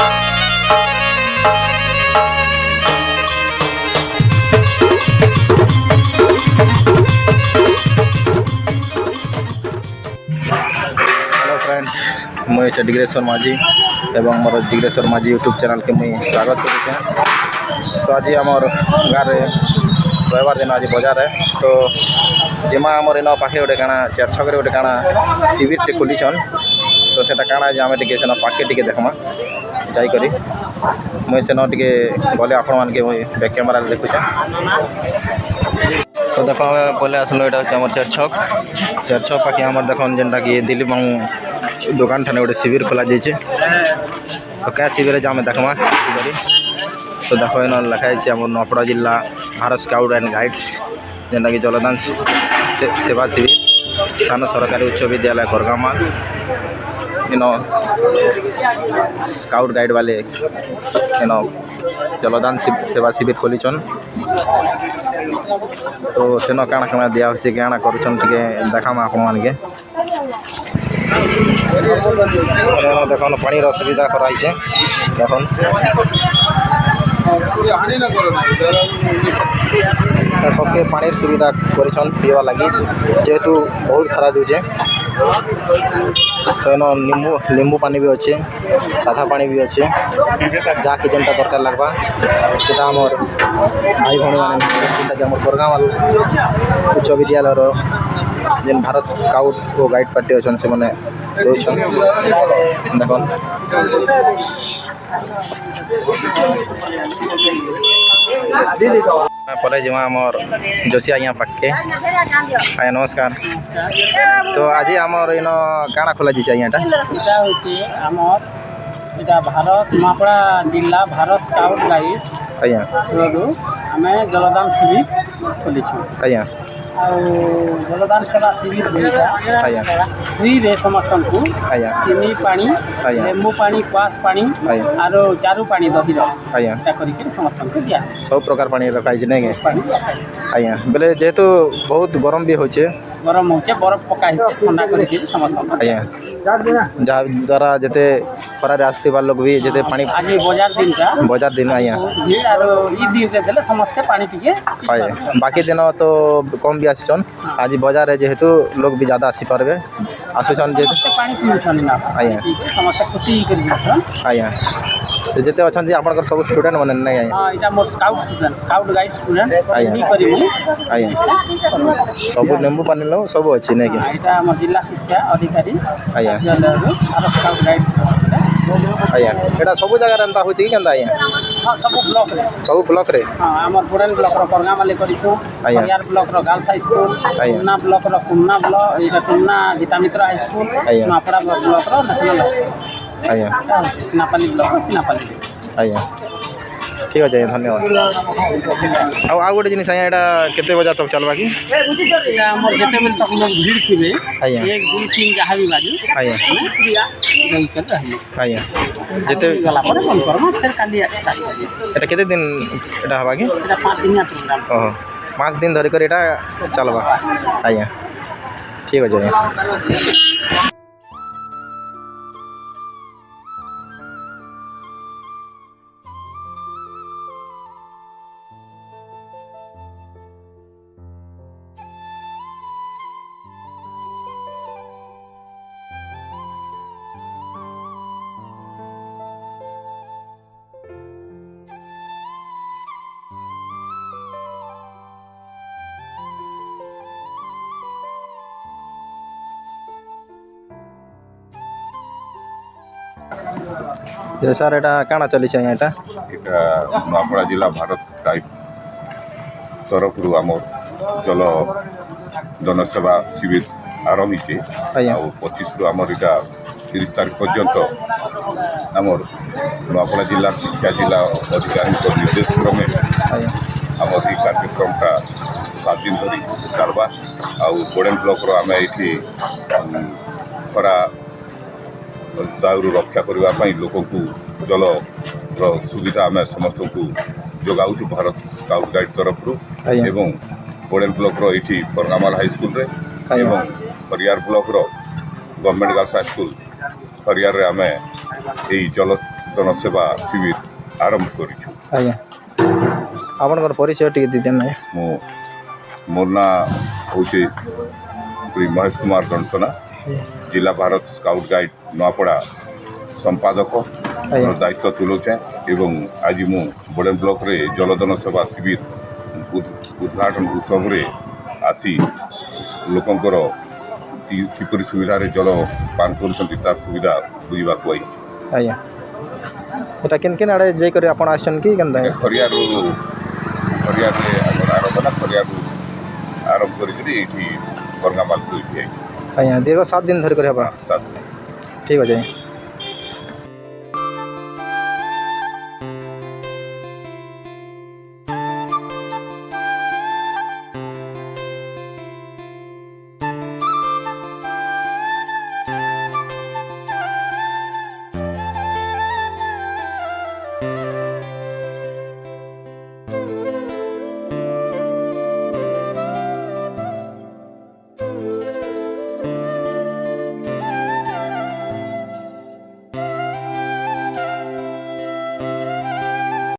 Hello friends, मुझे डिग्रेश्वर माझी एवं मोर डिग्रेश्वर माझी यूट्यूब चैनल के मुझे स्वागत करें। तो आज आमर गाँव में रविवार दिन आज बाजार है तो जिमा आमर इन पाखे गोटे काଣା चार छक गोटे काଣା शिविर टे खोलीछन तो सेटा काଣା जे आमे टिके सेना पाखे टिके देखमा जाइकरी मुझे सेन टिके गले आपण मान के बैक कैमरा देखुछे। तो देख पहले आसलो यहाँ हूँ आम चार छक पाखे आम देख जेनटा कि दिल्ली बाबू दुकान ठाने गोटे शिविर खोल जाइए तो क्या शिविर आम देखमा तो देख इन लिखाई आम नपड़ा जिला भारत स्काउट एंड गाइड्स जेनटा कि जलदान सेवा शिविर स्थान सरकारी उच्च विद्यालय करगामा इन स्काउट गाइड वाले इन जलदान सेवा शिविर खोलीछन तो सेन काଣା काଣା दिया होसी काଣା करूछन टिके देखामा आपण मानके देखन पानी रो सुविधा कराइछे देखन सबके पानी सुविधा करिछन पीवा लगी जेहेतु बहुत खरा दूजे तो नींबू पानी भी अच्छे सादा पानी भी अच्छे जाके जेनटा दरकार लगवा सेटा हमर भाई भौणी माने जेनटा हमर बरगाम उच्च विद्यालय जेन भारत स्काउट और गाइड पार्टी अच्छन से माने दोछन देखन पहले जमा आमर जोशी आज्ञा पाके आज्ञा नमस्कार। तो आज आमर इन काଣା खोला जाइए आज्ञा भारत नपड़ा जिला भारत स्काउट गाइड आज्ञा आम जलदान शिविर खोली आज्ञा जलदान सेवा शिविर फ्री रे समस्त को चीनी पानी लेंबू पानी क्वास पानी और चारू पानी दही समस्त को दिया सब प्रकार पानी रखाई नहीं आज्ञा बेले जेहेतु बहुत गरम भी होचे गरम होचे बरफ पका ठंडा करके समस्त आज्ञा जहाँ द्वारा जेते खरारे आसथिबा लोग भी जेते पानी आज बाजार दिन आज्ञा भीड़ और ई दिन रे देले समस्त पानी टिके बाकी दिन तो कम भी आसिछन आज बाजार जेहेतु लोग भी ज्यादा आसी पारबे आसुछन जेते पानी पीउछन ना आज्ञा समस्त खुशी करी आज्ञा जेते अछन जे आपनकर सब स्टूडेंट माने नै आज्ञा हां इटा मोर स्काउट गाइड स्टूडेंट आज्ञा करी आज्ञा सब लेंबू पानी लो सब अछि नै के इटा मोर जिला शिक्षा अधिकारी आज्ञा और स्काउट गाइड आज्ञा एटा सब जगह रंता होछि कि केंदा आज्ञा हां सब ब्लॉक रे हां हमर पुरान ब्लॉक रो परगाम वाले करिसु परियार ब्लॉक रो गर्ल्स हाई स्कूल कुन्ना ब्लॉक रो कुन्ना ब्लॉक इटा कुन्ना गीता मित्र हाई स्कूल नपड़ा ब्लॉक रो नेशनल आज्ञा सिनापाली ब्लॉक सिनापाली आज्ञा ठीक है धन्यवाद। आ गोटे जिन आज्ञा केते बजे तक चलवा कि हमर जेते बेल तक लोग भीड़ थिबे 1 2 3 जहाँ भी बाजू आज्ञा आज्ञा जेते गला पर फोन करम फिर काली स्टार्ट करिए एटा केते दिन एटा हवा कि एटा 5 दिन प्रोग्राम ओह 5 दिन धरि कर एटा चलवा आज्ञा ठीक है आज्ञा। सर एटा काଣା चलिछ एटा नपड़ा जिला भारत गाइड तरफ आम जल जनसेवा शिविर आरंभ है 25 रु आमर इटा 30 तारीख पर्यंत आमर नपड़ा जिला शिक्षा जिला अधिकारी निर्देश क्रमे आम ये कार्यक्रमटा 7 दिन धरी चलवा आोडेन ब्लॉक आम ये खरा दारू रक्षा करने लोक जल सुविधा आम समस्त को जोगाऊ भारत स्काउट गाइड तरफ एवं बोडेन ब्लॉक ये परगामाल हाई स्कूल रे एवं Khariar block government girls high school Khariar आम यही जल ଜନସେବା ଶିବିର ଆରମ୍ଭ କରିଛୁ। ଆଜ୍ଞା ଆପଣଙ୍କର ପରିଚୟ ଟିକେ ଦେଇଦେବେ ଆଜ୍ଞା। ମୋର ନାଁ ହେଉଛି ଶ୍ରୀ ମହେଶ କୁମାର ଦଣ୍ଡସନା, ଜିଲ୍ଲା ଭାରତ ସ୍କାଉଟ୍ ଗାଇଡ୍ ନୂଆପଡ଼ା ସମ୍ପାଦକ ଦାୟିତ୍ୱ ତୁଲାଉଛେ ଏବଂ ଆଜି ମୁଁ ବୋଡ଼େନ ବ୍ଲକରେ ଜଳଦାନ ସେବା ଶିବିର ଉଦ୍ଘାଟନ ଉତ୍ସବରେ ଆସି ଲୋକଙ୍କର କିପରି ସୁବିଧାରେ ଜଳ ପାନ କରୁଛନ୍ତି ତାର ସୁବିଧା ବୁଝିବାକୁ ଆଇଛି। ଆଜ୍ଞା ଏଇଟା କେନ୍ ଆଡ଼େ ଯାଇକରି ଆପଣ ଆସିଛନ୍ତି କି କେନ୍ତା? ଖରିଆରୁ ଆମର ଆରମ୍ଭ ଖରିଆରୁ ଆରମ୍ଭ କରିକିରି ଏଇଠି ବରଗାମାଲକୁ ଏଇଠି ଆଇଛି। ଆଜ୍ଞା ଦୀର୍ଘ 7 ଦିନ ଧରିକରି ହେବା। 7 ଦିନ। ଠିକ୍ ଅଛି।